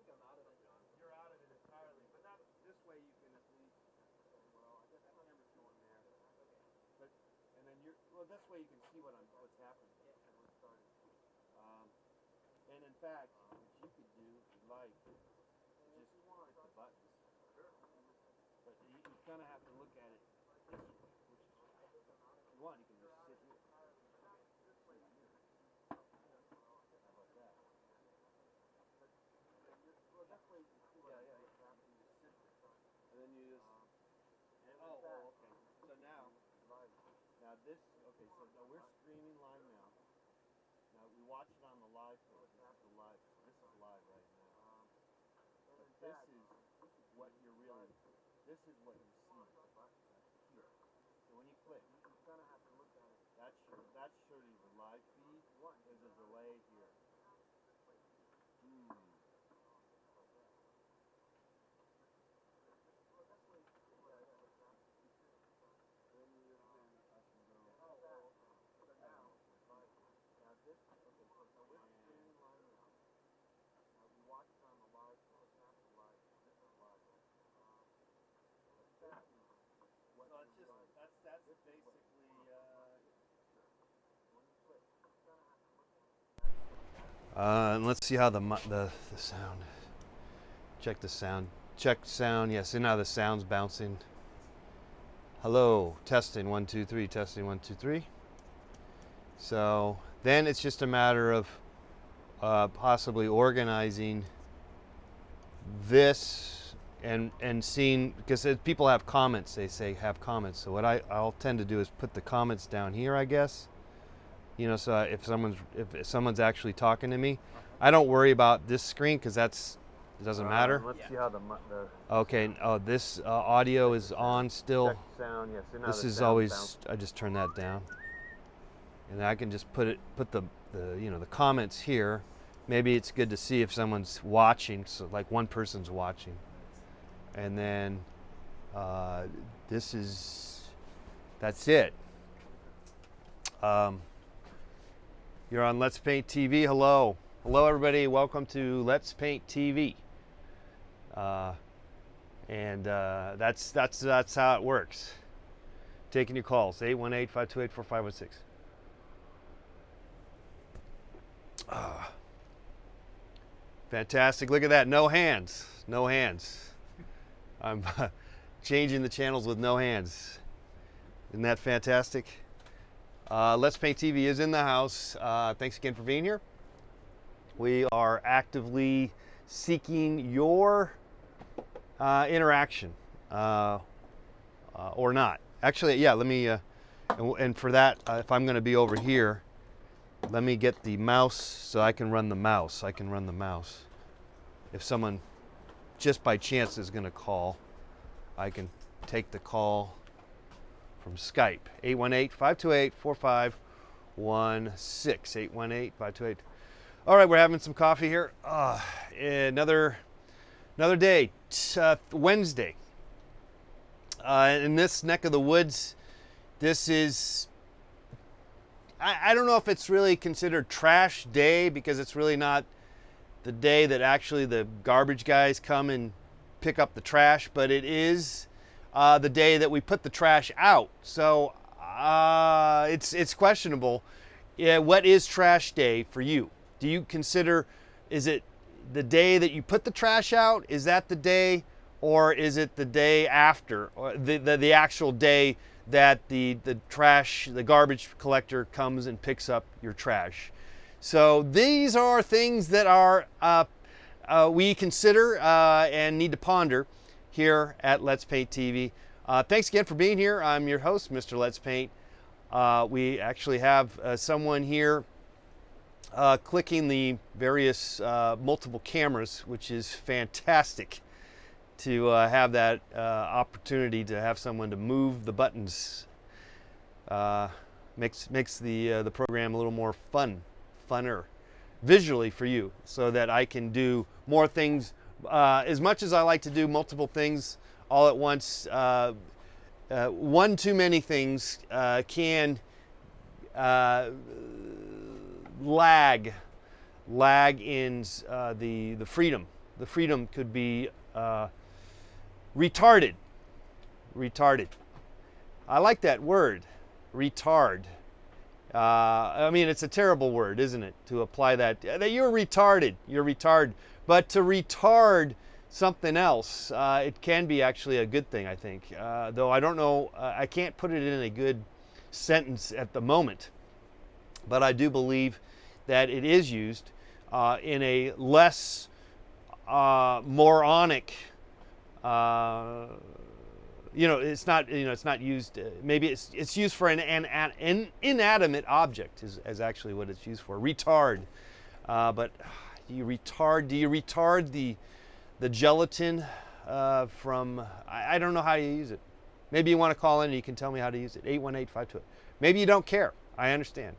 think I'm out of it, John. You're out of it entirely, but not this way. You can at least. Well, I guess the camera's going there. Okay. But and then this way you can see what's happening. Yeah. And we're starting. And in fact, what you could do if you like, just hit the buttons. But you kind of have to look at it this way, which is if you want, you can just sit here. How about that? Well, that's way you can see. Yeah. You just sit there, and then you just. Okay. So now this. Okay. So now we're streaming live now. Now we watch it on the live page. This is live. This is live right now. But this is what you're really. This is what you see here. So when you click, you kind of have to look at it. That's show you the live feed. There's a delay here. That's basically. And let's see how the sound. Check the sound. Check sound. Yes, and now the sound's bouncing. Hello, testing 1 2 3. Testing 1 2 3. So then it's just a matter of possibly organizing this and seeing, because people have comments. They say have comments. So what I'll tend to do is put the comments down here, I guess. You know, so if someone's actually talking to me, I don't worry about this screen because it doesn't matter. Let's see how the okay. Oh, this audio is on still. check sound. Yes. So now This the is sound always. bounce. I just turn that down, and I can just put the the comments here. Maybe it's good to see if someone's watching. So like one person's watching, and then that's it. You're on Let's Paint TV. Hello everybody. Welcome to Let's Paint TV. That's how it works. Taking your calls, 818-528-4516. Fantastic. Look at that. No hands. I'm changing the channels with no hands. Isn't that fantastic? Let's Paint TV is in the house. Thanks again for being here. We are actively seeking your interaction, or not. Actually, yeah, let me, and for that, if I'm going to be over here, let me get the mouse so I can run the mouse. If someone just by chance is going to call, I can take the call from Skype. 818-528-4516. 818-528. All right, we're having some coffee here. Another day, Wednesday. In this neck of the woods, this is, I don't know if it's really considered trash day because it's really not the day that actually the garbage guys come and pick up the trash, but it is the day that we put the trash out. So it's questionable. Yeah, what is trash day for you? Do you consider, is it the day that you put the trash out? Is that the day, or is it the day after, or the actual day that the garbage collector comes and picks up your trash? So these are things that are we consider and need to ponder here at Let's Paint TV. Thanks again for being here. I'm your host, Mr. Let's Paint. We actually have someone here clicking the various multiple cameras, which is fantastic to have that opportunity to have someone to move the buttons. Makes the program a little more funner visually for you, so that I can do more things. As much as I like to do multiple things all at once, one too many things can lag in the freedom The freedom could be retarded. Retarded. I like that word, retard. I mean, it's a terrible word, isn't it, to apply that you're retarded, you're retarded. But to retard something else, it can be actually a good thing, I think. Though I don't know, I can't put it in a good sentence at the moment. But I do believe that it is used in a less moronic, it's not used. Maybe it's used for an inanimate object is actually what it's used for. Retard, but do you retard the gelatin from? I don't know how you use it. Maybe you want to call in and you can tell me how to use it. 818-528. Maybe you don't care. I understand.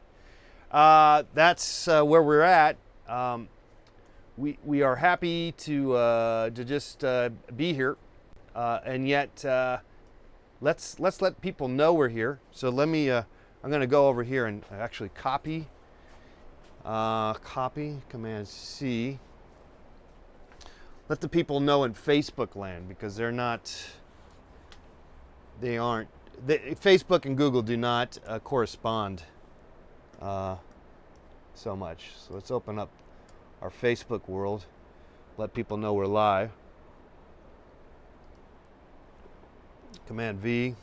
That's where we're at. We are happy to just be here. And yet, let's let people know we're here. So let me, I'm going to go over here and actually copy, Command C. Let the people know in Facebook land, because Facebook and Google do not correspond so much. So let's open up our Facebook world, let people know we're live. Command V,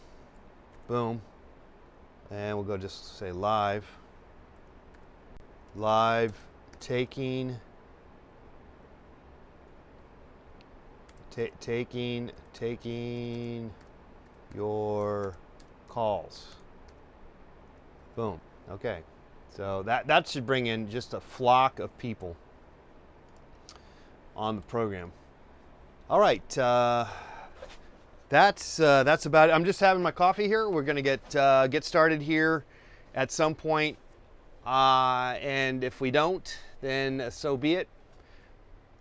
boom, and we'll go just say live. Live, taking your calls. Boom. Okay, so that should bring in just a flock of people on the program. All right. That's about it. I'm just having my coffee here. We're going to get started here at some point. And if we don't, then so be it.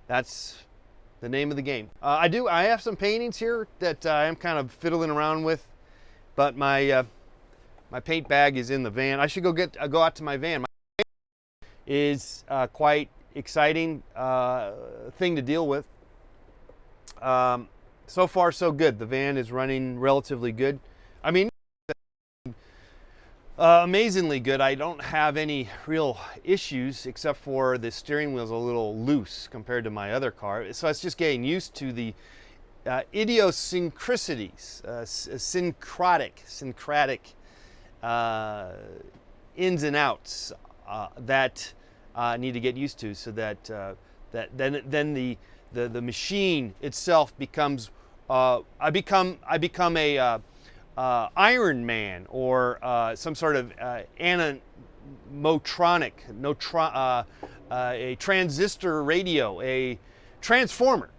That's the name of the game. I have some paintings here that I am kind of fiddling around with, but my paint bag is in the van. I should go out to my van. My van is quite exciting thing to deal with. So far, so good. The van is running relatively good. I mean, amazingly good. I don't have any real issues except for the steering wheel's a little loose compared to my other car. So it's just getting used to the idiosyncrasies, syncratic ins and outs that need to get used to, so that then the machine itself becomes. I become a Iron Man or some sort of animatronic, a transistor radio, a transformer.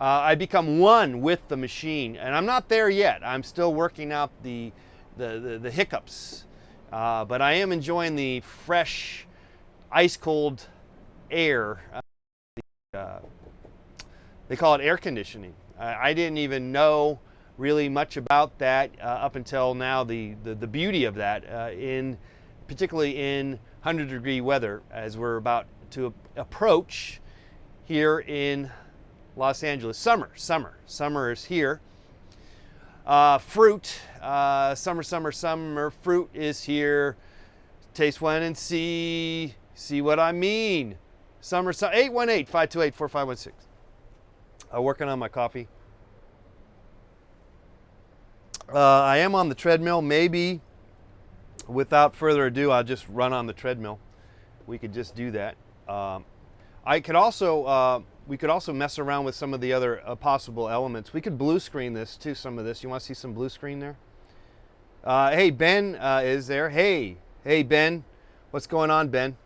I become one with the machine, and I'm not there yet. I'm still working out the hiccups, but I am enjoying the fresh, ice cold air. They call it air conditioning. I didn't even know really much about that up until now. The beauty of that, particularly in 100-degree weather, as we're about to approach here in Los Angeles. Summer is here. Fruit, summer fruit is here. Taste one and see what I mean. 818-528-4516. Working on my coffee. I am on the treadmill. Maybe without further ado, I'll just run on the treadmill. We could just do that. We could also mess around with some of the other possible elements. We could blue screen this too, some of this. You want to see some blue screen there? Hey, Ben is there. Hey, Ben. What's going on, Ben?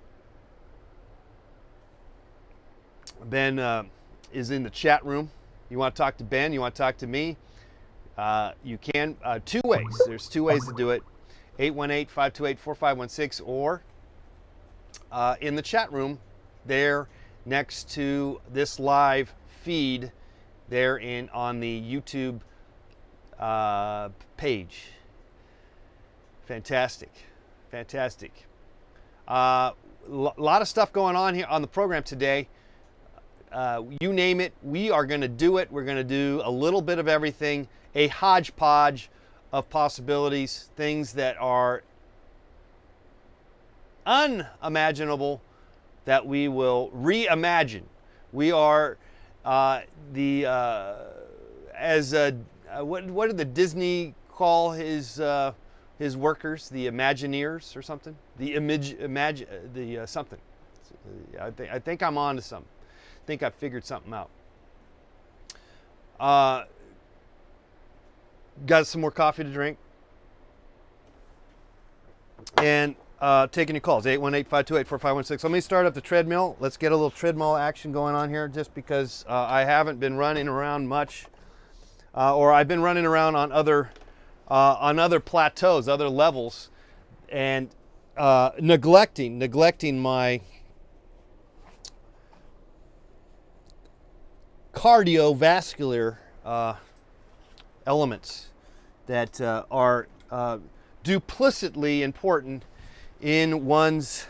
Ben is in the chat room. You want to talk to Ben? You want to talk to me? You can, two ways. There's two ways to do it. 818-528-4516, or in the chat room there next to this live feed there on the YouTube page. Fantastic. Lot of stuff going on here on the program today. you name it, we are going to do it. We're going to do a little bit of everything, a hodgepodge of possibilities, things that are unimaginable that we will reimagine. We are what did the Disney call his workers? The Imagineers or something? Something. I think I'm on to something. I think I figured something out. Got some more coffee to drink. And taking your calls, 818-528-4516. Let me start up the treadmill. Let's get a little treadmill action going on here, just because I haven't been running around much, or I've been running around on other plateaus, other levels, and neglecting my cardiovascular elements that are duplicitly important in one's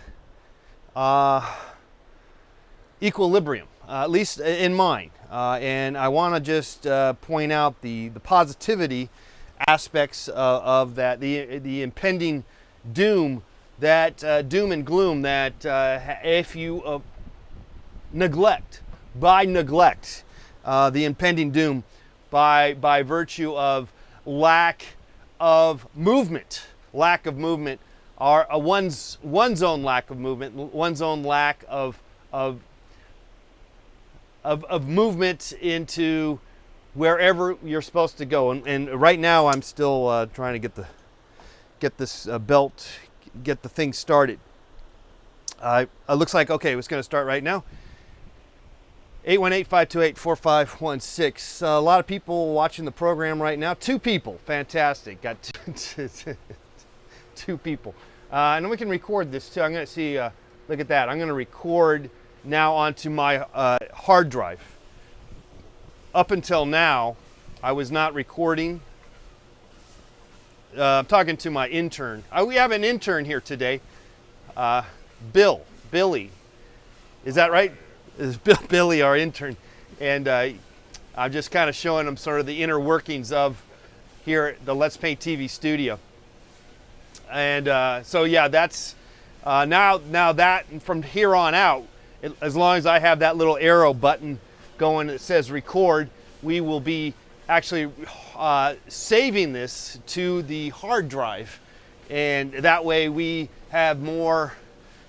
equilibrium, at least in mine. And I want to just point out the positivity aspects of that, the impending doom, that doom and gloom that if you neglect the impending doom by virtue of lack of movement, or one's own lack of movement, one's own lack of movement into wherever you're supposed to go. And right now I'm still trying to get this belt, get the thing started. It looks like, okay, it's going to start right now. 818-528-4516. A lot of people watching the program right now. 2 people. Fantastic. Got two people. And we can record this too. I'm going to see, look at that. I'm going to record now onto my hard drive. Up until now, I was not recording. I'm talking to my intern. We have an intern here today. Billy. Is that right? Is Billy, our intern, and I'm just kind of showing him sort of the inner workings of here at the Let's Paint TV studio. And so yeah, that's now that, and from here on out, as long as I have that little arrow button going that says record, we will be actually saving this to the hard drive, and that way we have more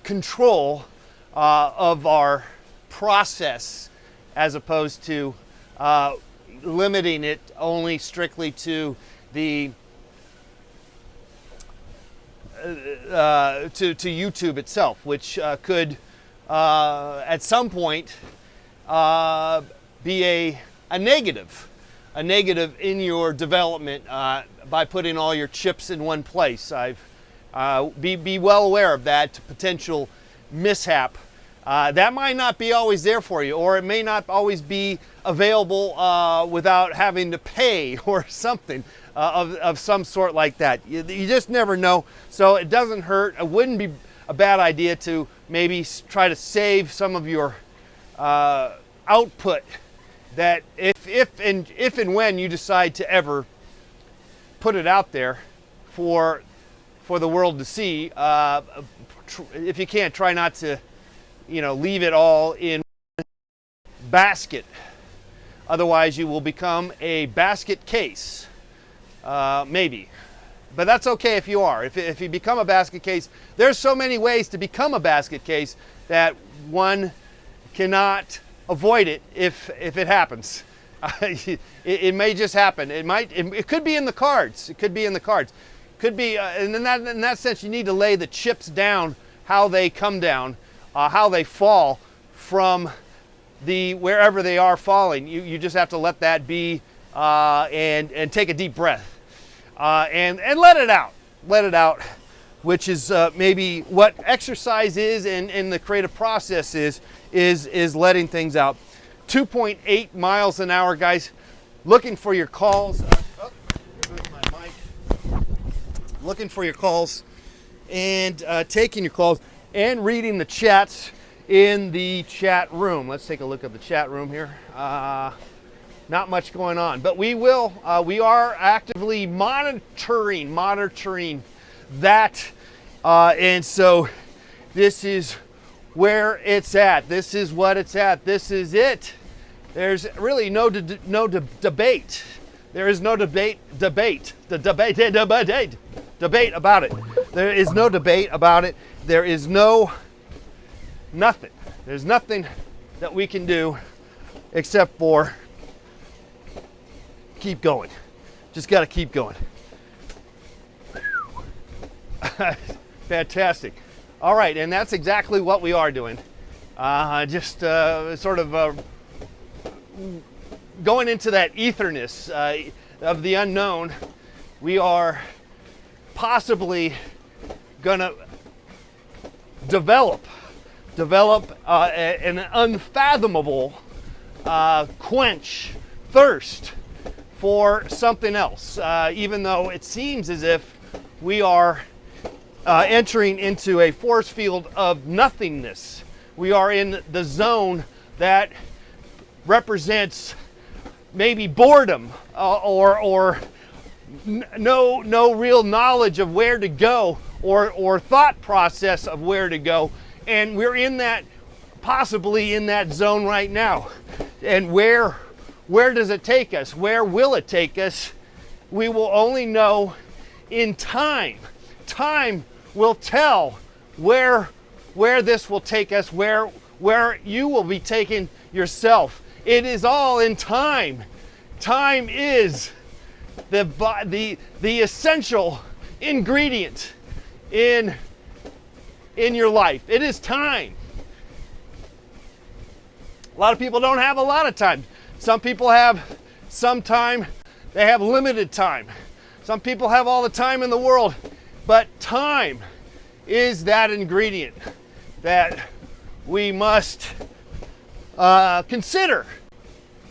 control of our process, as opposed to limiting it only strictly to the to YouTube itself, which could at some point be a negative in your development by putting all your chips in one place. Be well aware of that potential mishap. That might not be always there for you, or it may not always be available without having to pay or something of some sort like that. You just never know, so it doesn't hurt. It wouldn't be a bad idea to maybe try to save some of your output, that if and when you decide to ever put it out there for the world to see. If you can't, try not to leave it all in basket. Otherwise you will become a basket case, maybe. But that's okay if you are. If you become a basket case, there's so many ways to become a basket case that one cannot avoid it if it happens. It may just happen. It could be in the cards. It could be in the cards. Could be, and in that sense, you need to lay the chips down, how they come down, how they fall from wherever they are falling. You just have to let that be, and take a deep breath, and let it out. Let it out, which is maybe what exercise is, and the creative process is letting things out. 2.8 miles an hour, guys. Looking for your calls. Here's my mic. Looking for your calls and taking your calls and reading the chats in the chat room. Let's take a look at the chat room here. Not much going on, but we are actively monitoring that. And so this is where it's at. This is what it's at. This is it. There's really no debate. There is no debate about it. There is no debate about it. There is nothing. There's nothing that we can do except for keep going. Just got to keep going. Fantastic. All right, and that's exactly what we are doing. Just sort of going into that etherness of the unknown. We are possibly gonna develop an unfathomable thirst for something else, even though it seems as if we are entering into a force field of nothingness. We are in the zone that represents maybe boredom or no real knowledge of where to go or thought process of where to go. And we're in that, possibly in that zone right now. And where does it take us? Where will it take us? We will only know in time. Time will tell where this will take us, where you will be taking yourself. It is all in time. Time is the essential ingredient in your life. It is time. A lot of people don't have a lot of time. Some people have some time. They have limited time. Some people have all the time in the world. But time is that ingredient that we must consider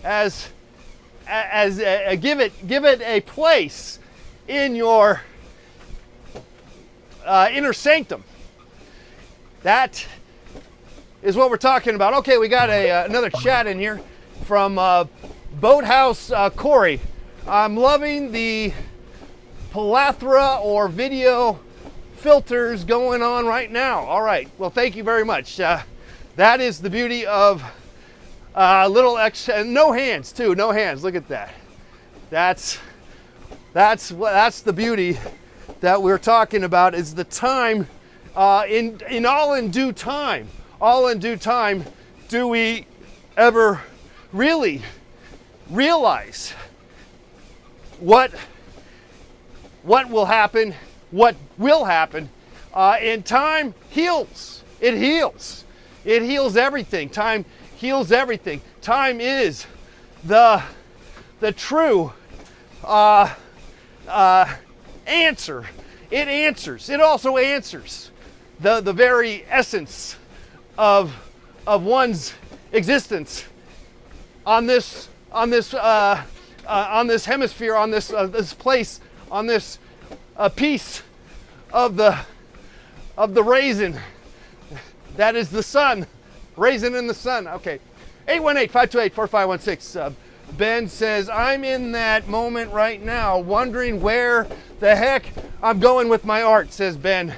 as give it a place in your inner sanctum. That is what we're talking about. Okay, we got another chat in here from Boathouse Corey. I'm loving the plethora or video filters going on right now. All right, well, thank you very much. That is the beauty of no hands too, no hands. Look at that. That's the beauty that we're talking about, is the time. In due time, all in due time, do we ever really realize what will happen, what will happen. And time heals. It heals. It heals everything. Time heals everything. Time is the true answer. It answers. It also answers the very essence of one's existence on this hemisphere, on this place, on this piece of the raisin that is the sun. Raisin in the sun. Okay. 818-528-4516. Ben says, I'm in that moment right now, wondering where the heck I'm going with my art, says Ben.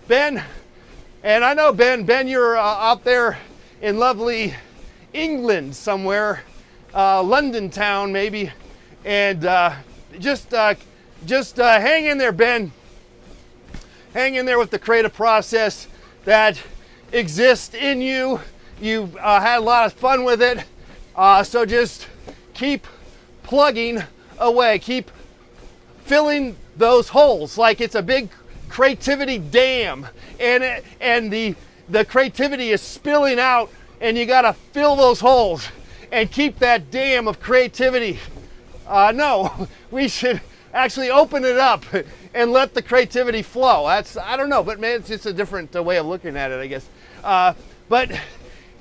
Ben, and I know Ben, you're out there in lovely England somewhere, London town maybe, and just hang in there, Ben. Hang in there with the creative process that exists in you. You've had a lot of fun with it, so just keep plugging away. Keep filling those holes like it's a big creativity dam, and the creativity is spilling out, and you got to fill those holes and keep that dam of creativity. No, we should actually open it up and let the creativity flow. I don't know, but man, it's just a different way of looking at it, I guess. But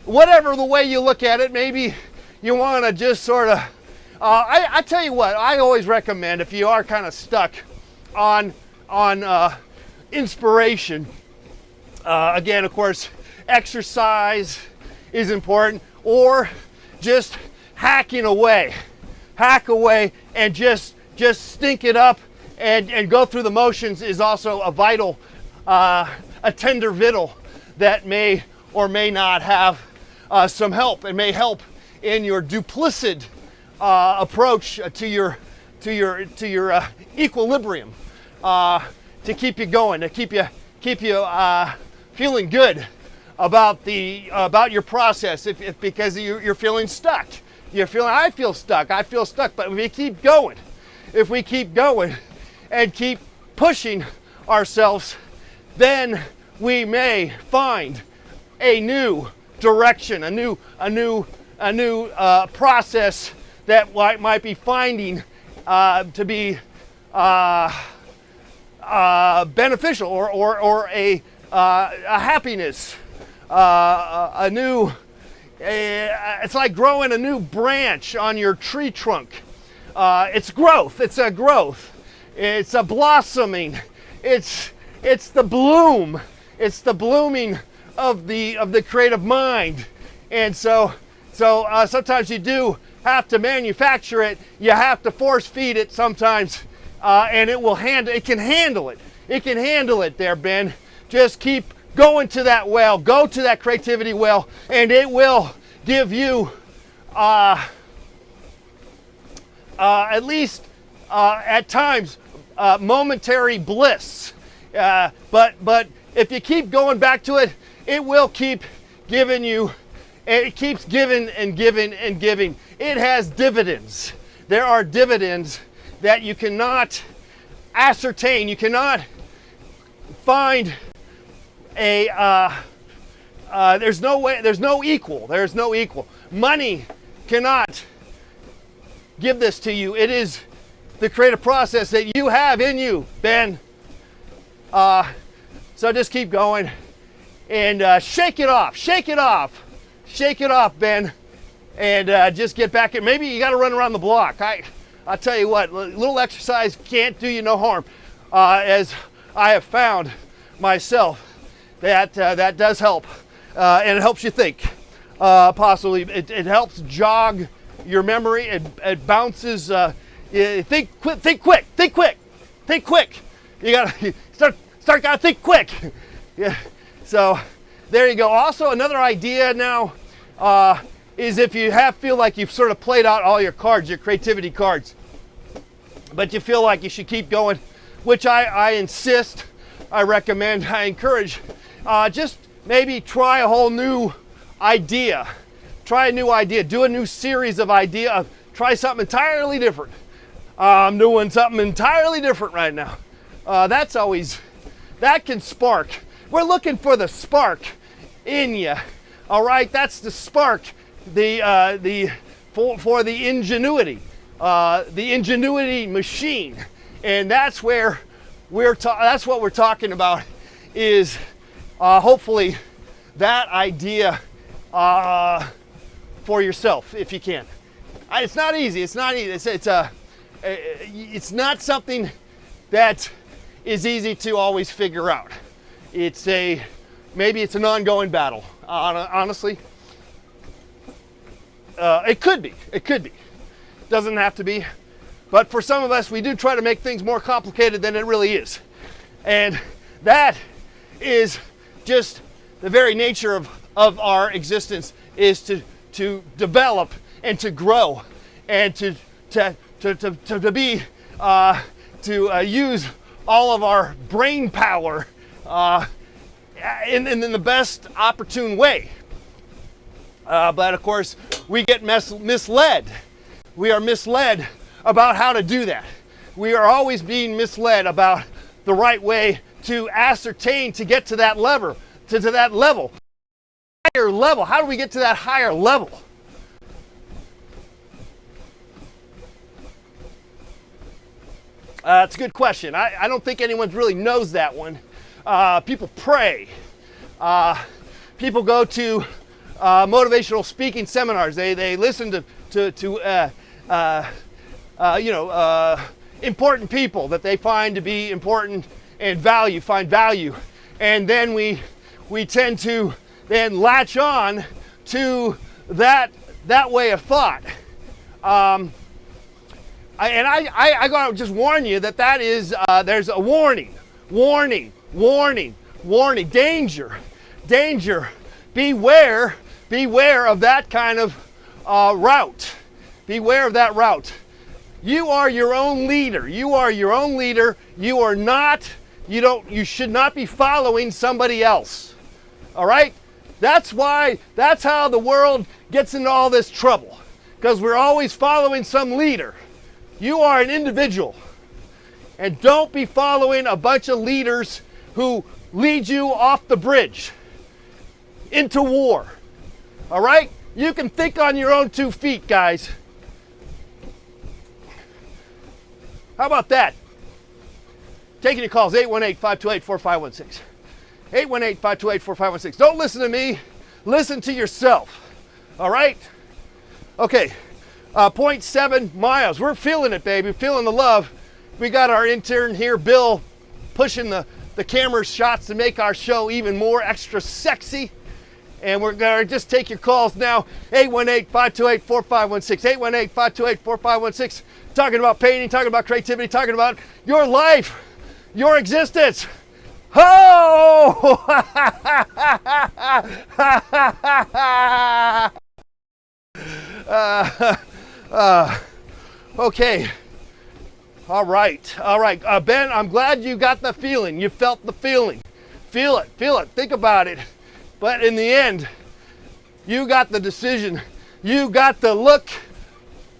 whatever the way you look at it, maybe you want to just sort of, I tell you what, I always recommend, if you are kind of stuck on inspiration, again, of course, exercise is important, or just hacking away. Hack away and just stink it up and go through the motions is also a vital, a tender victual that may or may not have some help, and may help in your duplicit approach to your equilibrium, to keep you going, to keep you feeling good about your process. If because you're feeling stuck, I feel stuck. But if we keep going and keep pushing ourselves, then we may find a new direction, a new process that might be finding to be beneficial, or a happiness, it's like growing a new branch on your tree trunk. It's growth. It's a growth. It's a blossoming. It's the bloom. It's the blooming of the creative mind. And so sometimes you do have to manufacture it. You have to force feed it sometimes, and it can handle it. It can handle it there, Ben. Just keep going to that well. Go to that creativity well, and it will give you at least at times momentary bliss. But if you keep going back to it, it will keep giving you. It keeps giving and giving and giving. It has dividends. There are dividends that you cannot ascertain. You cannot find a. There's no way. There's no equal. There's no equal. Money cannot give this to you. It is the creative process that you have in you, Ben. So just keep going and shake it off. Shake it off. Shake it off, Ben, and just get back in. Maybe you got to run around the block. I'll tell you what, a little exercise can't do you no harm. As I have found myself, that does help, and it helps you think. Possibly, it helps jog your memory. It bounces. Think quick. You gotta gotta think quick. Yeah. So there you go. Also, another idea now is if you feel like you've sort of played out all your cards, your creativity cards, but you feel like you should keep going, which I insist, I recommend, I encourage, just maybe try a whole new idea. Try a new idea. Do a new series of ideas. Try something entirely different. I'm doing something entirely different right now. That can spark. We're looking for the spark in you. All right, that's the spark. For the ingenuity machine, and that's where that's what we're talking about. Is hopefully that idea for yourself, if you can. It's not easy. It's not easy. It's not something that is easy to always figure out. Maybe it's an ongoing battle. Honestly, it could be. Doesn't have to be. But for some of us, we do try to make things more complicated than it really is. And that is just the very nature of our existence, is to develop and to grow and to use all of our brain power in the best opportune way. But of course, we get misled. We are misled about how to do that. We are always being misled about the right way to ascertain, to get to that level, to that level. Higher level. How do we get to that higher level? It's a good question. I don't think anyone really knows that one. People pray. People go to motivational speaking seminars. They listen to important people that they find to be important and find value. And then we tend to then latch on to that way of thought. I gotta just warn you that is there's a warning, danger. Beware of that kind of route. Beware of that route. You are your own leader. You are not. You should not be following somebody else. All right? That's how the world gets into all this trouble, because we're always following some leader. You are an individual, and don't be following a bunch of leaders who lead you off the bridge into war. All right? You can think on your own 2 feet, guys. How about that? Taking your calls, 818-528-4516. 818-528-4516. Don't listen to me. Listen to yourself. All right? Okay. 0.7 miles. We're feeling it, baby. Feeling the love. We got our intern here, Bill, pushing the camera shots to make our show even more extra sexy. And we're going to just take your calls now. 818-528-4516. 818-528-4516. Talking about painting, talking about creativity, talking about your life, your existence. Oh! Okay. All right. Ben, I'm glad you got the feeling. You felt the feeling. Feel it. Think about it. But in the end, you got the decision. You got the look.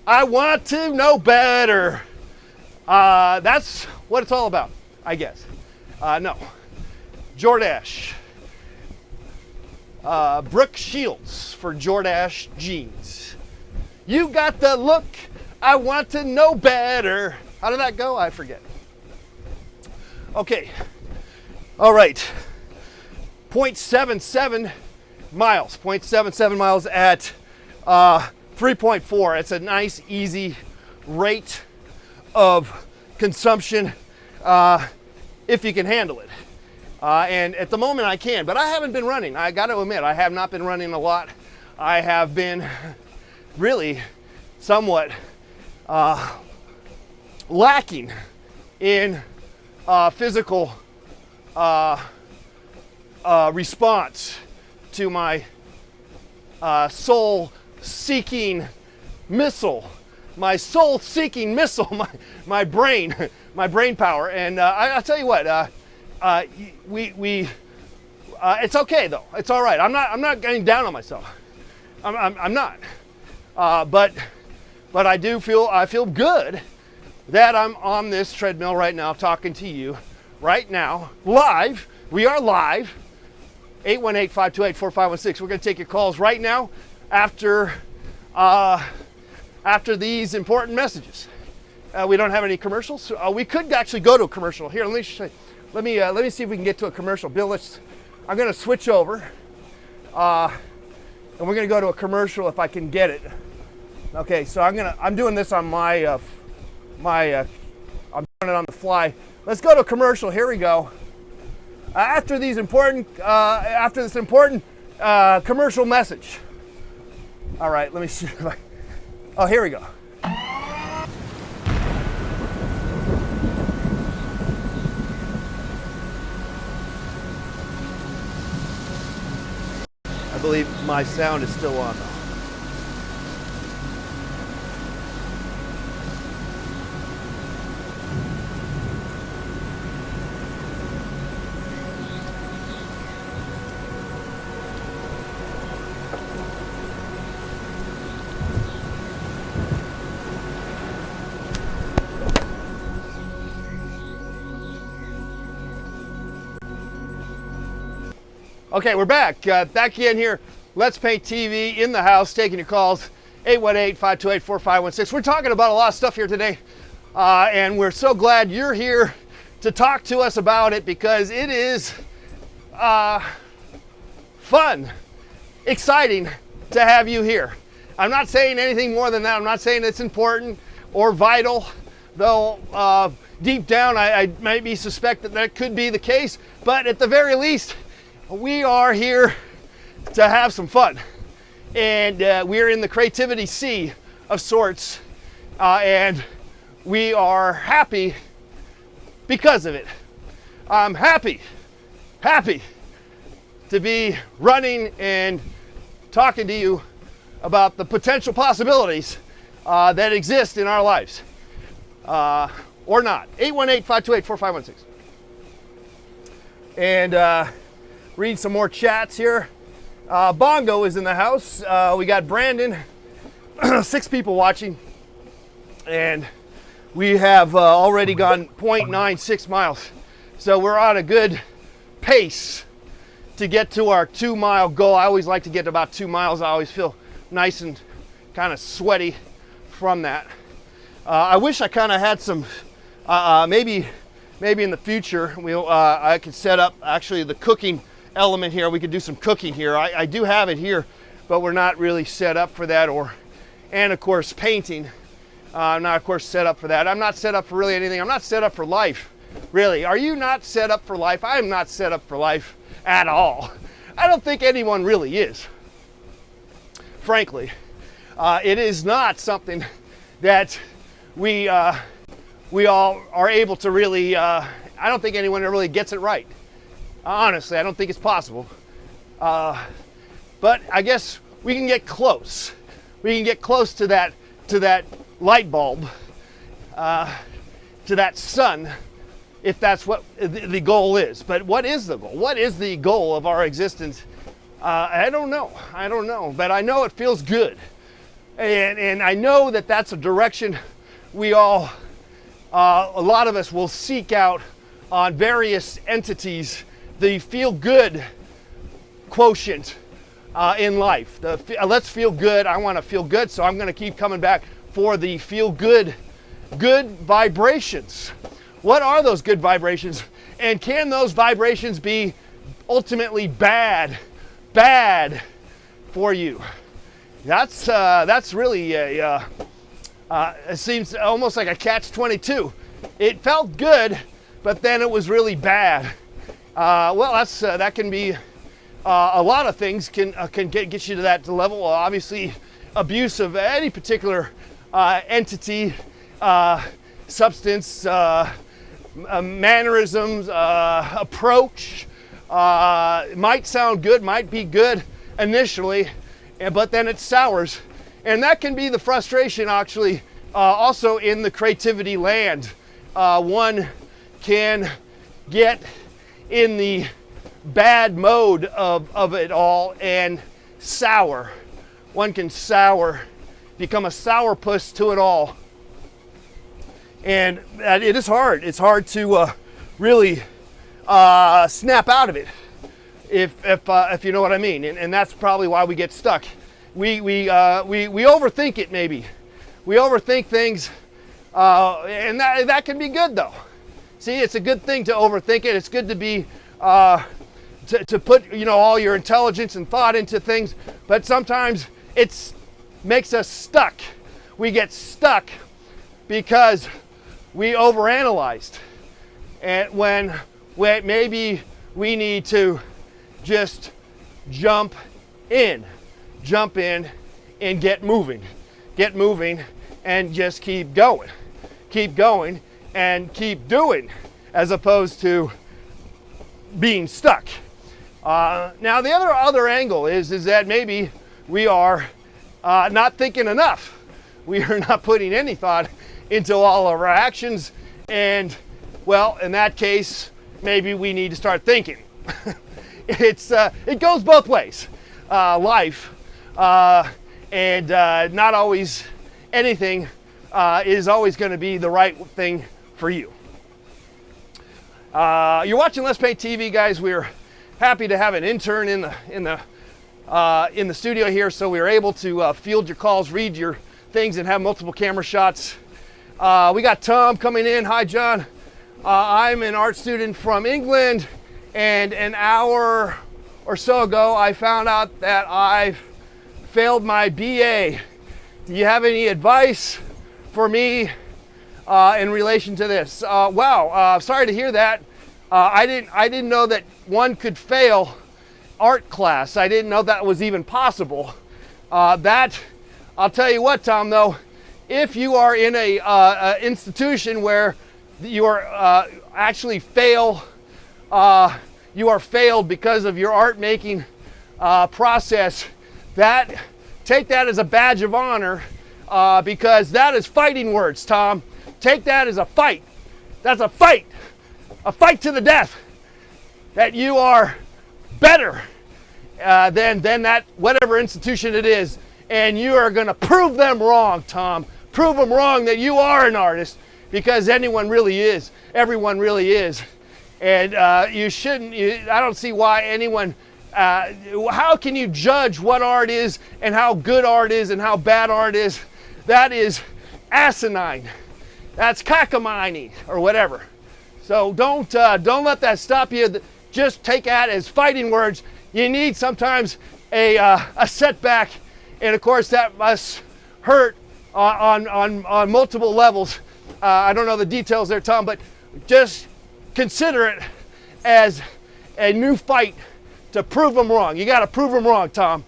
I want to know better. That's what it's all about, I guess. No. Jordache. Brooke Shields for Jordache jeans. You got the look. I want to know better. How did that go? I forget. Okay. All right. 0.77 miles. 0.77 miles at 3.4. It's a nice, easy rate of consumption if you can handle it. And at the moment I can, but I haven't been running. I got to admit, I have not been running a lot. I have been really somewhat lacking in physical response to my soul-seeking missile. My soul-seeking missile, my brain power. And I'll tell you what, it's okay though. It's all right. I'm not getting down on myself. I'm not. But I feel good that I'm on this treadmill right now, talking to you right now, live. We are live. 818-528-4516. We're going to take your calls right now after these important messages. We don't have any commercials. We could actually go to a commercial. Here, let me see if we can get to a commercial. Bill, I'm going to switch over, and we're going to go to a commercial if I can get it. Okay, so I'm doing this on I'm doing it on the fly. Let's go to a commercial. Here we go. After this important commercial message. All right, let me see. Oh, here we go. I believe my sound is still on though. Okay, we're back. Back in here. Let's Paint TV in the house, taking your calls. 818-528-4516. We're talking about a lot of stuff here today, and we're so glad you're here to talk to us about it, because it is fun, exciting to have you here. I'm not saying anything more than that. I'm not saying it's important or vital, though deep down I maybe suspect that could be the case. But at the very least, we are here to have some fun. And we're in the creativity sea of sorts, and we are happy because of it. I'm happy to be running and talking to you about the potential possibilities that exist in our lives, or not. 818-528-4516. And read some more chats here. Bongo is in the house. We got Brandon, 6 people watching, and we have already gone 0.96 miles. So we're on a good pace to get to our 2-mile goal. I always like to get about 2 miles. I always feel nice and kind of sweaty from that. I wish I kind of had some, maybe in the future, I could set up actually the cooking element here. We could do some cooking here. I do have it here, but we're not really set up for that. And of course, painting. I'm not, of course, set up for that. I'm not set up for really anything. I'm not set up for life, really. Are you not set up for life? I am not set up for life at all. I don't think anyone really is, frankly. It is not something that we all are able to really, I don't think anyone really gets it right. Honestly, I don't think it's possible. But I guess we can get close. We can get close to that light bulb, to that sun, if that's what the goal is. But what is the goal? What is the goal of our existence? I don't know. But I know it feels good. And I know that that's a direction we all, a lot of us will seek out on various entities, the feel-good quotient in life. Let's feel good. I want to feel good, so I'm going to keep coming back for the feel-good vibrations. What are those good vibrations? And can those vibrations be ultimately bad for you? That's really it seems almost like a catch-22. It felt good, but then it was really bad. Well, that can be a lot of things can get you to that level. Obviously, abuse of any particular entity, substance, mannerisms, approach might sound good, might be good initially, but then it sours. And that can be the frustration, actually, also in the creativity land. One can get in the bad mode of it all and sour. One can sour, become a sourpuss to it all. And it is hard. It's hard to really snap out of it, if you know what I mean. And that's probably why we get stuck. We overthink it, maybe. We overthink things, and that can be good, though. See, it's a good thing to overthink it. It's good to be to put all your intelligence and thought into things, but sometimes it makes us stuck. We get stuck because we overanalyzed, and when maybe we need to just jump in and get moving and just keep going and keep doing, as opposed to being stuck. Now the other angle is that maybe we are not thinking enough. We are not putting any thought into all of our actions, and well, in that case, maybe we need to start thinking. It goes both ways. Life, and not always anything is always going to be the right thing for you. You're watching Let's Paint TV, guys. We're happy to have an intern in the studio here, so we were able to field your calls, read your things, and have multiple camera shots. We got Tom coming in. Hi, John. I'm an art student from England, and an hour or so ago, I found out that I've failed my BA. Do you have any advice for me in relation to this? Wow, sorry to hear that. I didn't know that one could fail art class. I didn't know that was even possible. I'll tell you what, Tom, though, if you are in a institution where you are actually fail, you are failed because of your art making process, take that as a badge of honor, because that is fighting words, Tom. Take that as a fight. That's a fight to the death, that you are better than that whatever institution it is, and you are going to prove them wrong, Tom. Prove them wrong that you are an artist, because everyone really is, and you shouldn't. I don't see why anyone. How can you judge what art is and how good art is and how bad art is? That is asinine. That's cockamamie or whatever. So don't let that stop you. Just take that as fighting words. You need sometimes a setback, and of course that must hurt on multiple levels. I don't know the details there, Tom, but just consider it as a new fight to prove them wrong. You got to prove them wrong, Tom.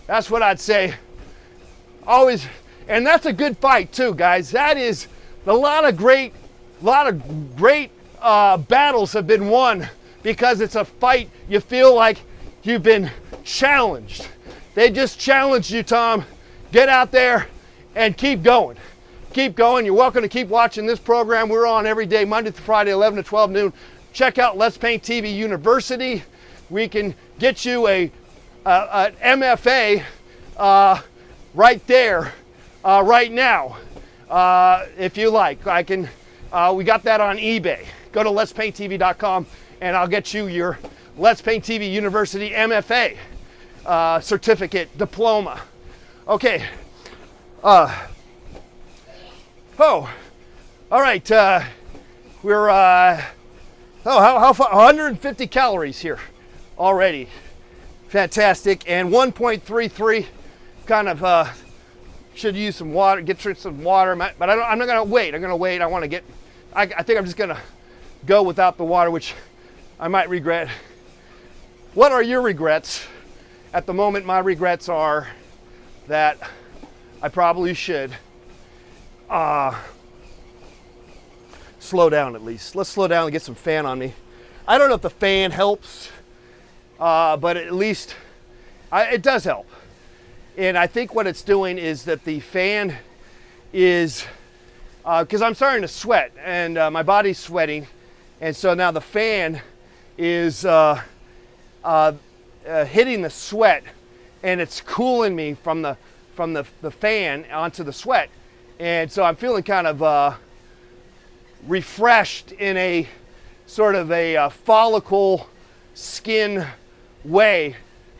That's what I'd say. Always, and that's a good fight too, guys. That is a lot of great battles have been won because it's a fight. You feel like you've been challenged. They just challenged you, Tom. Get out there and keep going. Keep going. You're welcome to keep watching this program. We're on every day, Monday through Friday, 11 to 12 noon. Check out Let's Paint TV University. We can get you an MFA right there, right now, if you like. We got that on eBay. Go to letspainttv.com and I'll get you your Let's Paint TV University MFA certificate, diploma. Okay. All right. We're how far? 150 calories here already. Fantastic. And 1.33. Kind of should use some water. Drink some water. But I'm not gonna wait. I'm gonna wait. I think I'm just gonna go without the water, which I might regret. What are your regrets? At the moment, my regrets are that I probably should slow down at least. Let's slow down and get some fan on me. I don't know if the fan helps, but at least it does help. And I think what it's doing is that the fan is, because I'm starting to sweat and my body's sweating, and so now the fan is hitting the sweat, and it's cooling me from the fan onto the sweat, and so I'm feeling kind of refreshed in a sort of a follicle skin way,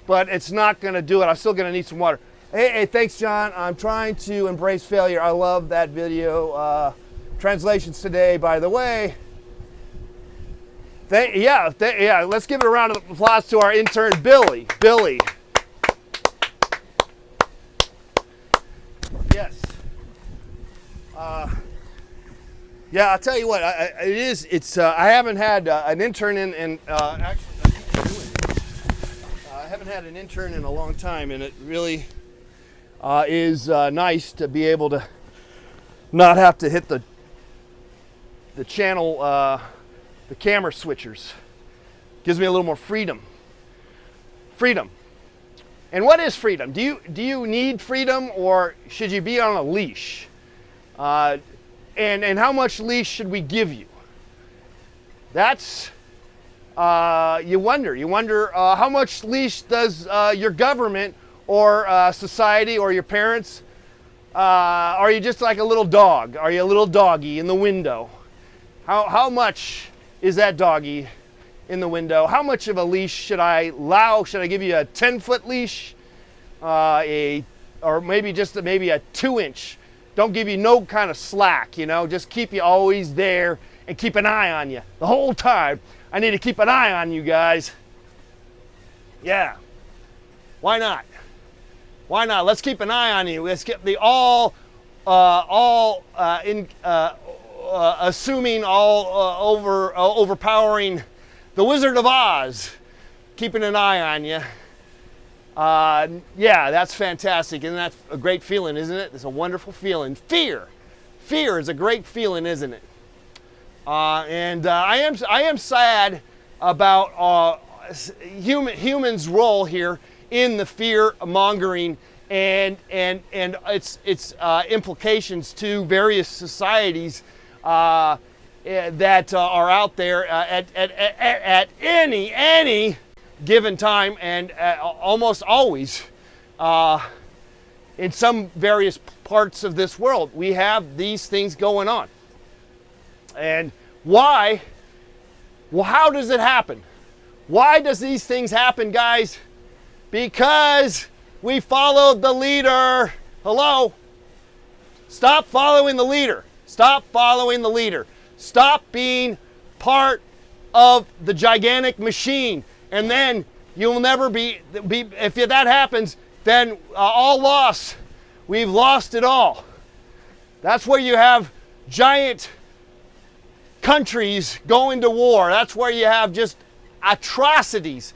but it's not going to do it. I'm still going to need some water. Hey, thanks, John. I'm trying to embrace failure. I love that video. Translations today, by the way. Yeah. Let's give it a round of applause to our intern, Billy. Yes. Yeah, I'll tell you what. I haven't had an intern in actually. I haven't had an intern in a long time, and it really is nice to be able to not have to hit the channel, the camera switchers. Gives me a little more freedom. And what is freedom? Do you need freedom, or should you be on a leash? And how much leash should we give you? That's you wonder how much leash does your government or society or your parents? Are you just like a little dog? Are you a little doggy in the window? How much is that doggy in the window? How much of a leash should I allow? Should I give you a 10-foot leash, or maybe just a 2-inch? Don't give you no kind of slack, just keep you always there and keep an eye on you the whole time. I need to keep an eye on you guys. Yeah. Why not? Let's keep an eye on you. Let's get the assuming overpowering the Wizard of Oz. keeping an eye on you. Yeah, that's fantastic. Isn't that a great feeling, isn't it? It's a wonderful feeling. Fear is a great feeling, isn't it? And I am sad about humans' role here in the fear mongering and its implications to various societies that are out there at any given time, and almost always in some various parts of this world we have these things going on. And why? Well, how does it happen? Why does these things happen, guys? Because we followed the leader. Hello? Stop following the leader. Stop following the leader. Stop being part of the gigantic machine. And then you'll never be if that happens, then all loss. We've lost it all. That's where you have giant countries going to war. That's where you have just atrocities.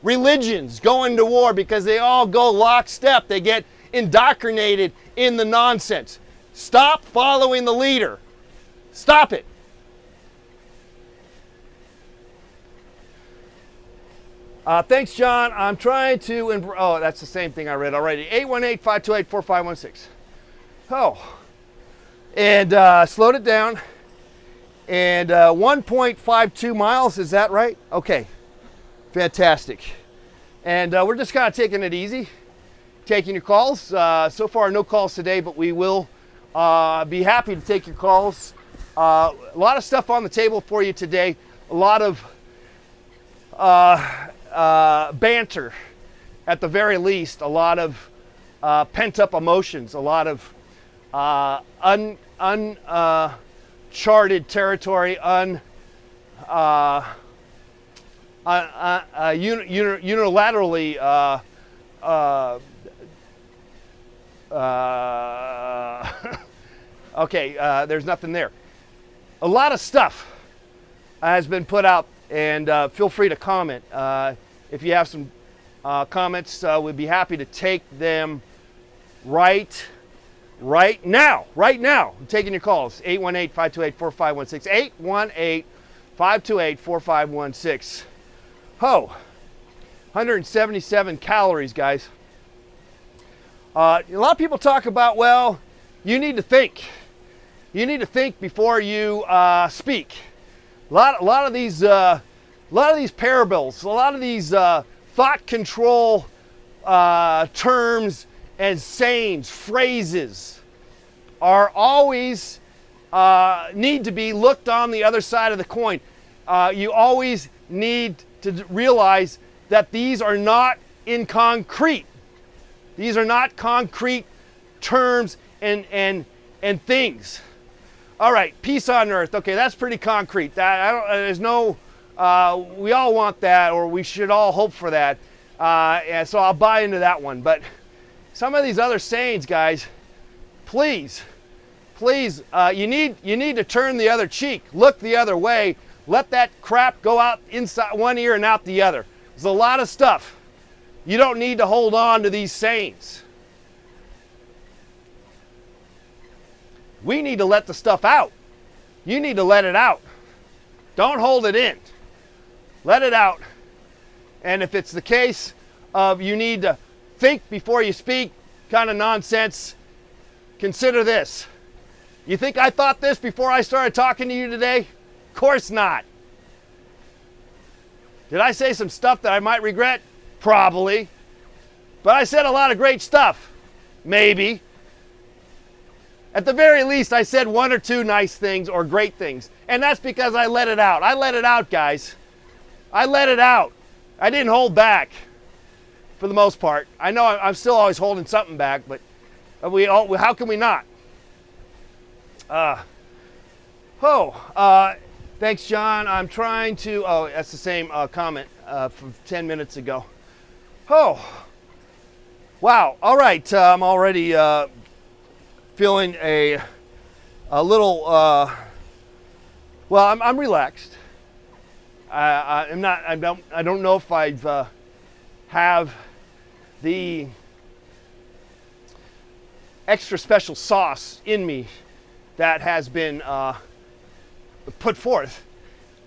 Religions going to war because they all go lockstep. They get indoctrinated in the nonsense. Stop following the leader. Stop it. Thanks, John. I'm trying to... Oh, that's the same thing I read already. 818-528-4516. Oh. And slowed it down. And 1.52 miles, is that right? Okay. Fantastic. And we're just kind of taking it easy, taking your calls. So far, no calls today, but we will be happy to take your calls. A lot of stuff on the table for you today. A lot of banter, at the very least. A lot of pent-up emotions. A lot of uncharted territory. Unilaterally okay, there's nothing there. A lot of stuff has been put out, and feel free to comment. If you have some comments, we'd be happy to take them right now. I'm taking your calls. 818-528-4516. 818-528-4516. Oh, 177 calories, guys. A lot of people talk about, well, you need to think. You need to think before you speak. A lot of these parables, a lot of these thought control terms and sayings, phrases, are always need to be looked on the other side of the coin. You always need to realize that these are not in concrete. These are not concrete terms and things. All right, peace on earth. Okay, that's pretty concrete. There's no. We all want that, or we should all hope for that. And so I'll buy into that one. But some of these other sayings, guys, please, you need to turn the other cheek. Look the other way. Let that crap go out inside one ear and out the other. There's a lot of stuff. You don't need to hold on to these sayings. We need to let the stuff out. You need to let it out. Don't hold it in. Let it out. And if it's the case of you need to think before you speak kind of nonsense, consider this. You think I thought this before I started talking to you today? Of course not. Did I say some stuff that I might regret? Probably. But I said a lot of great stuff. Maybe. At the very least, I said one or two nice things or great things. And that's because I let it out. I let it out, guys. I let it out. I didn't hold back for the most part. I know I'm still always holding something back, but how can we not? Thanks, John. I'm trying to... Oh, that's the same comment from 10 minutes ago. Oh, wow. All right. I'm already feeling a little... well, I'm relaxed. I don't know if I've have the extra special sauce in me that has been put forth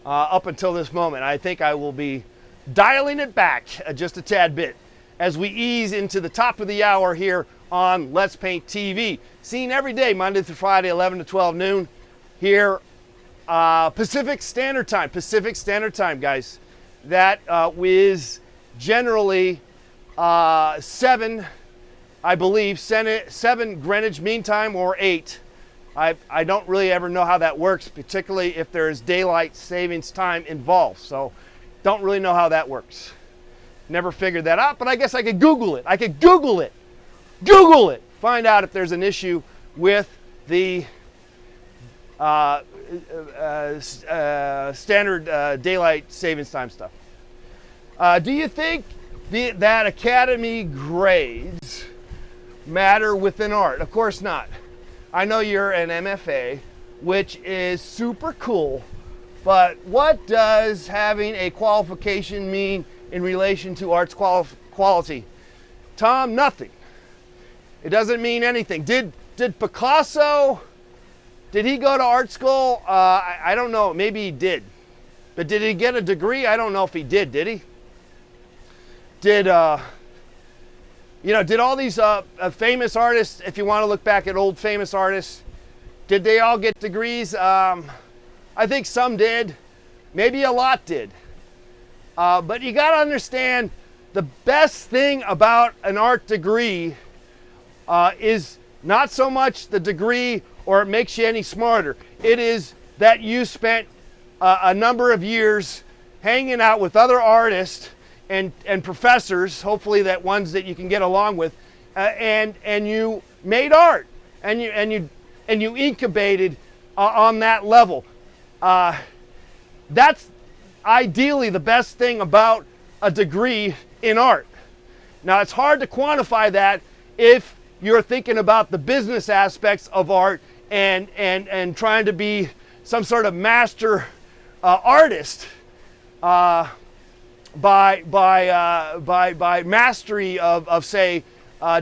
up until this moment. I think I will be dialing it back just a tad bit as we ease into the top of the hour here on Let's Paint TV. Seen every day, Monday through Friday, 11 to 12 noon here, Pacific Standard Time, guys. That is generally 7, I believe, 7 Greenwich Mean Time or 8. I don't really ever know how that works, particularly if there's daylight savings time involved. So don't really know how that works. Never figured that out, but I guess I could Google it. Google it. Find out if there's an issue with the standard daylight savings time stuff. Do you think that academy grades matter within art? Of course not. I know you're an MFA, which is super cool, but what does having a qualification mean in relation to art's quality? Tom, nothing. It doesn't mean anything. Did Picasso, did he go to art school? I don't know, maybe he did. But did he get a degree? I don't know if he did he? Did all these famous artists, if you want to look back at old famous artists, did they all get degrees? I think some did. Maybe a lot did. But you got to understand, the best thing about an art degree is not so much the degree or it makes you any smarter. It is that you spent a number of years hanging out with other artists and professors, hopefully that ones that you can get along with, and you made art, and you incubated on that level. That's ideally the best thing about a degree in art. Now it's hard to quantify that if you're thinking about the business aspects of art and trying to be some sort of master artist. By mastery of say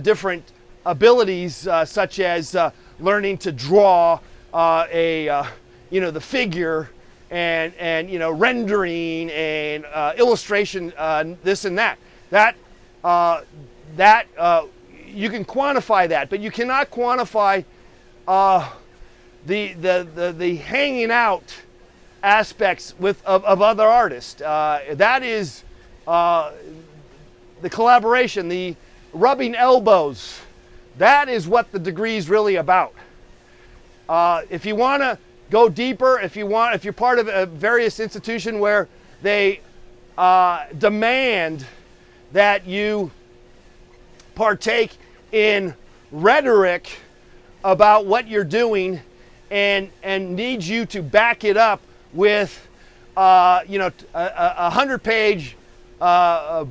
different abilities such as learning to draw the figure and rendering and illustration, this and that you can quantify that, but you cannot quantify the hanging out aspects of other artists. That is the collaboration, the rubbing elbows. That is what the degree is really about. If you want to go deeper, if you're part of a various institution where they demand that you partake in rhetoric about what you're doing and need you to back it up with a 100-page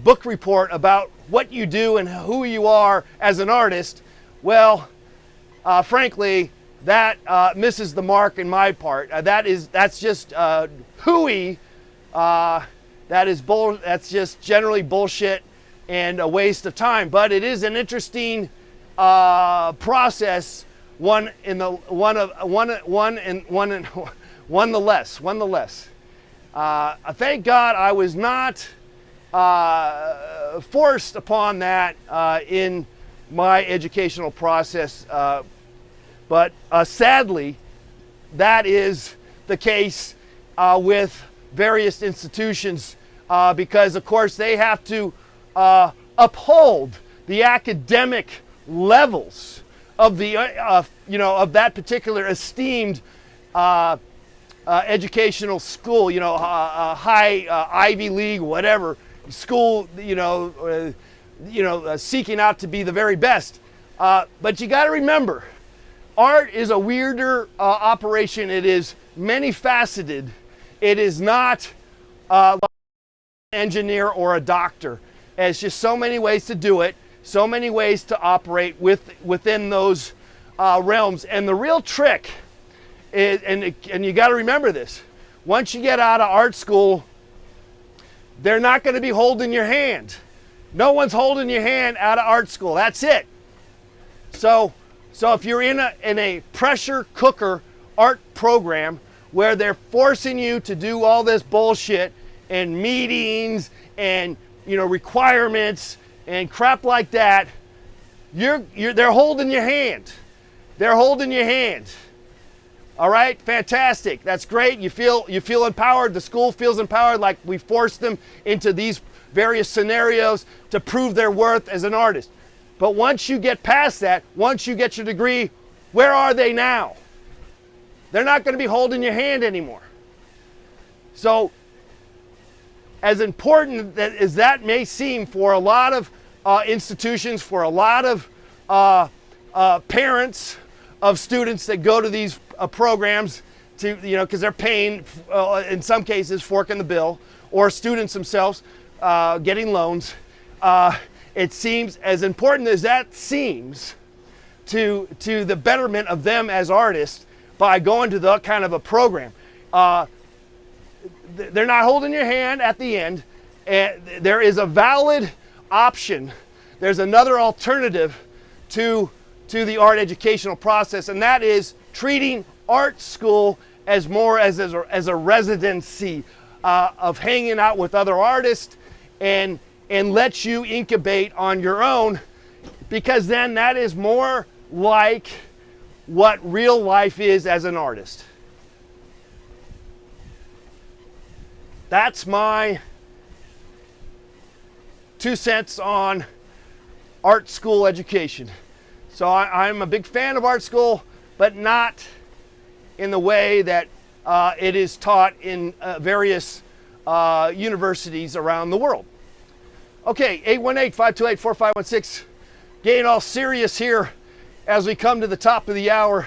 book report about what you do and who you are as an artist, well, frankly, that misses the mark in my part. That's just hooey. That's just generally bullshit and a waste of time. But it is an interesting process. Nonetheless. Thank God I was not forced upon that in my educational process, but sadly, that is the case with various institutions because, of course, they have to uphold the academic levels of the of that particular esteemed educational school, high Ivy League, whatever school, seeking out to be the very best. But you got to remember, art is a weirder operation. It is many faceted. It is not like an engineer or a doctor. It's just so many ways to do it, so many ways to operate within those realms. And the real trick is, and you got to remember this, once you get out of art school, they're not going to be holding your hand. No one's holding your hand out of art school. That's it. So if you're in a pressure cooker art program where they're forcing you to do all this bullshit and meetings and requirements and crap like that, they're holding your hand. They're holding your hand. All right, fantastic. That's great. You feel empowered. The school feels empowered, like we forced them into these various scenarios to prove their worth as an artist. But once you get past that, once you get your degree, where are they now? They're not going to be holding your hand anymore. So, as important as that may seem for a lot of institutions, for a lot of parents of students that go to these programs, to because they're paying in some cases forking the bill, or students themselves getting loans. It seems, as important as that seems to the betterment of them as artists by going to that kind of a program, they're not holding your hand at the end. And there is a valid option. There's another alternative to the art educational process, and that is treating art school as more as a residency of hanging out with other artists and let you incubate on your own, because then that is more like what real life is as an artist. That's my 2 cents on art school education. So I'm a big fan of art school, but not in the way that it is taught in various universities around the world. Okay, 818-528-4516. Getting all serious here as we come to the top of the hour.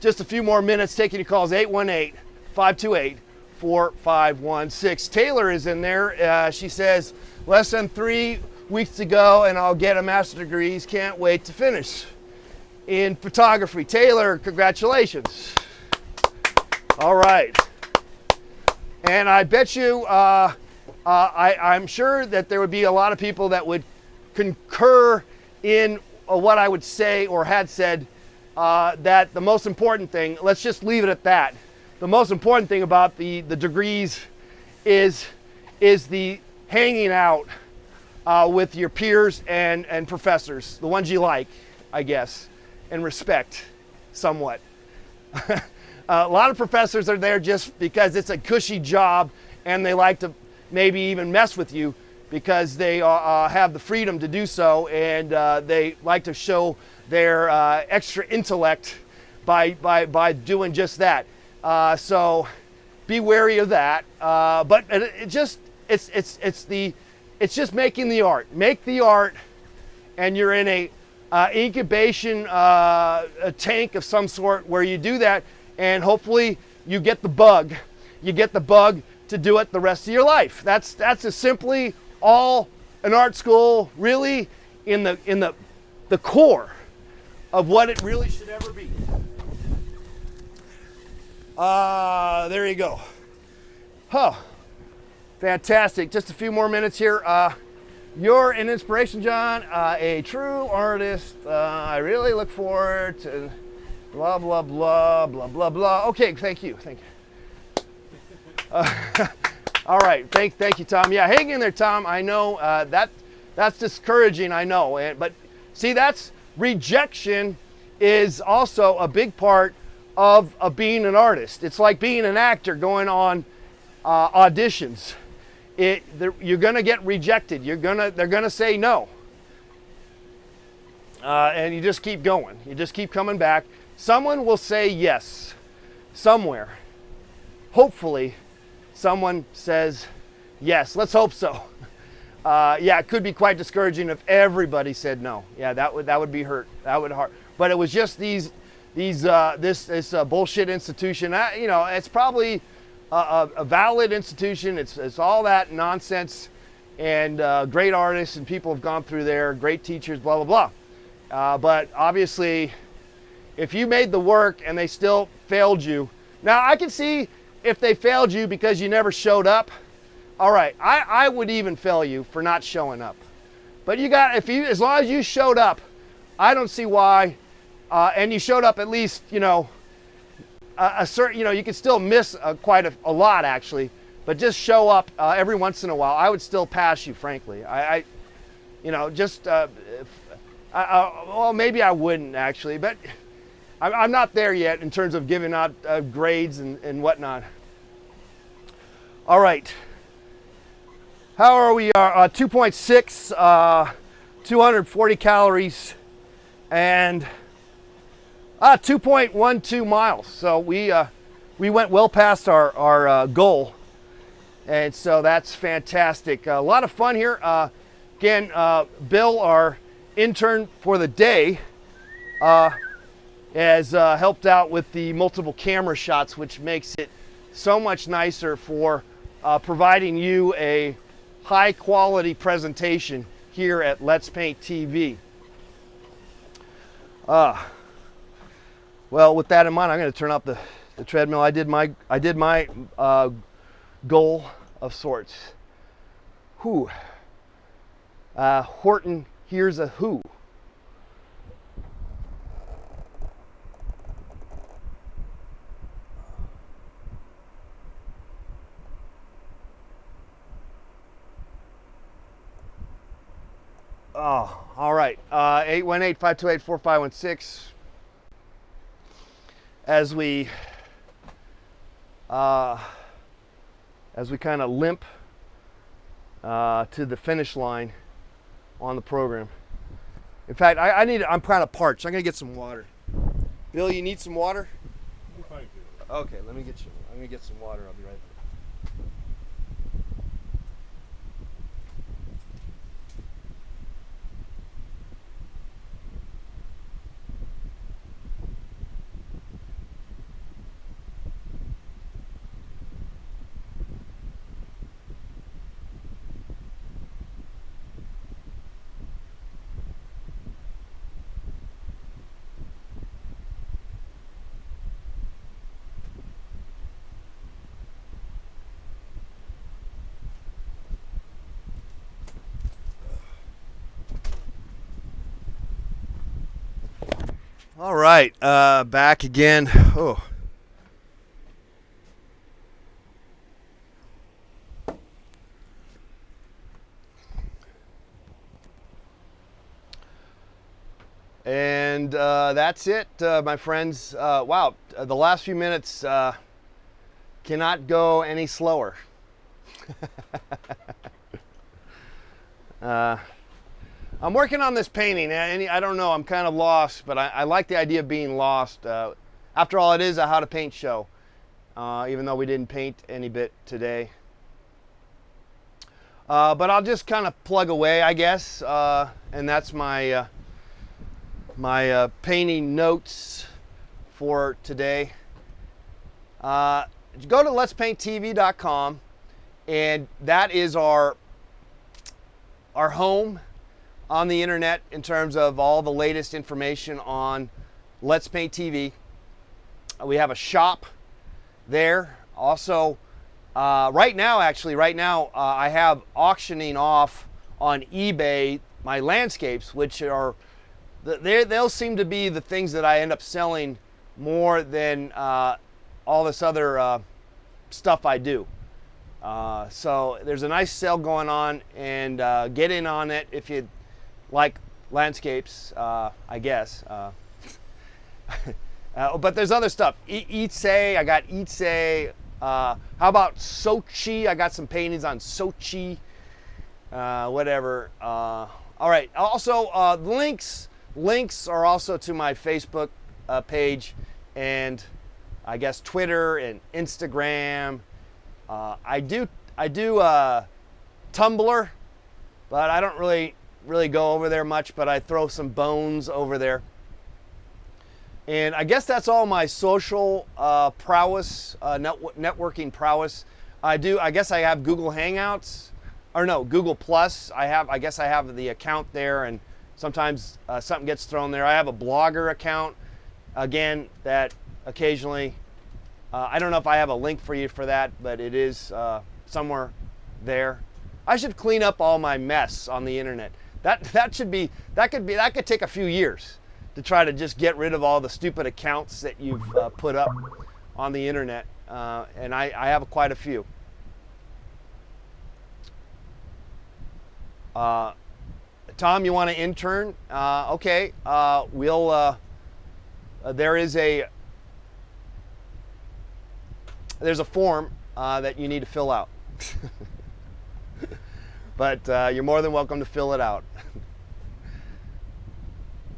Just a few more minutes taking your calls. 818-528-4516. Taylor is in there. She says, less than 3 weeks to go and I'll get a master's degree. Can't wait to finish in photography. Taylor, congratulations. All right. And I bet you, I'm sure that there would be a lot of people that would concur in what I would say or had said, that the most important thing, let's just leave it at that. The most important thing about the degrees is the hanging out with your peers and professors, the ones you like, I guess, and respect somewhat. A lot of professors are there just because it's a cushy job and they like to maybe even mess with you because they have the freedom to do so, and they like to show their extra intellect by doing just that. So be wary of that. But it's just making the art. Make the art, and you're in a incubation a tank of some sort where you do that, and hopefully you get the bug. You get the bug to do it the rest of your life. That's as simply all an art school really in the core of what it really should ever be. There you go. Huh. Fantastic. Just a few more minutes here. You're an inspiration, John. A true artist. I really look forward to blah, blah, blah, blah, blah, blah. Okay, thank you. Thank you. All right. Thank you, Tom. Yeah, hang in there, Tom. I know that's discouraging, I know. But see, that's rejection is also a big part of being an artist. It's like being an actor going on auditions. You're gonna get rejected. They're gonna say no, and you just keep going. You just keep coming back. Someone will say yes, somewhere. Hopefully, someone says yes. Let's hope so. Yeah, it could be quite discouraging if everybody said no. Yeah, that would be hurt. That would hurt. But it was just this bullshit institution. It's probably a valid institution. It's all that nonsense, and great artists and people have gone through there, great teachers, blah, blah, blah. But obviously, if you made the work and they still failed you, now I can see if they failed you because you never showed up, All right, I would even fail you for not showing up. But you got, as long as you showed up, I don't see why, and you showed up at least, you know, a certain, you know, you could still miss quite a lot actually, but just show up every once in a while. I would still pass you, frankly. You know, just, well, maybe I wouldn't actually, but I'm not there yet in terms of giving out grades and whatnot. All right. How are we? 2.6, 240 calories, and 2.12 miles. So we went well past our goal, and so that's fantastic. A lot of fun here. Again, Bill, our intern for the day, has helped out with the multiple camera shots, which makes it so much nicer for providing you a high quality presentation here at Let's Paint TV. Well, with that in mind, I'm going to turn up the treadmill. I did my goal of sorts. Whew. Horton, here's a who. Oh, all right. 818-528-4516. As we kind of limp to the finish line on the program. In fact, I'm kind of parched. I'm gonna get some water. Bill, you need some water? Thank you. Okay, I'm gonna get some water. I'll be right back. All right, back again. Oh. And that's it, my friends. Wow, the last few minutes cannot go any slower. I'm working on this painting, and I don't know, I'm kind of lost, but I like the idea of being lost. After all, it is a how to paint show, even though we didn't paint any bit today. But I'll just kind of plug away, I guess, and that's my my painting notes for today. Go to letspainttv.com, and that is our home on the internet in terms of all the latest information on Let's Paint TV. We have a shop there. Also, right now, I have auctioning off on eBay my landscapes, which are, they'll seem to be the things that I end up selling more than all this other stuff I do. So there's a nice sale going on, and get in on it if you like landscapes, I guess. But there's other stuff. Itse, I got Itse. How about Sochi? I got some paintings on Sochi. Whatever. All right. Also, links are also to my Facebook page, and I guess Twitter and Instagram. I do Tumblr, but I don't really go over there much, but I throw some bones over there. And I guess that's all my social prowess, networking prowess. I guess I have Google Hangouts, or no, Google Plus. I guess I have the account there, and sometimes something gets thrown there. I have a Blogger account, again, that occasionally, I don't know if I have a link for you for that, but it is somewhere there. I should clean up all my mess on the internet. That could take a few years to try to just get rid of all the stupid accounts that you've put up on the internet, and I have quite a few. Tom, you want to intern? Okay, there's a form that you need to fill out. But you're more than welcome to fill it out.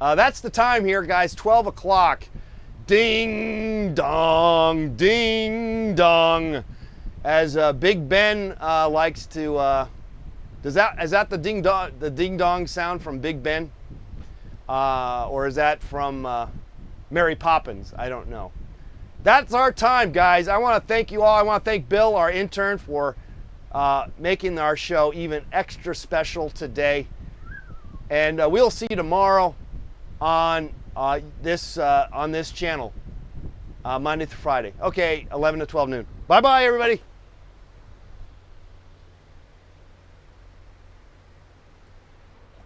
That's the time here, guys, 12 o'clock. Ding dong, ding dong. As Big Ben likes to, is that the ding dong sound from Big Ben? Or is that from Mary Poppins? I don't know. That's our time, guys. I want to thank you all. I want to thank Bill, our intern, for making our show even extra special today. And we'll see you tomorrow on this channel, Monday through Friday. Okay, 11 to 12 noon. Bye-bye, everybody.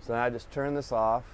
So now I just turn this off.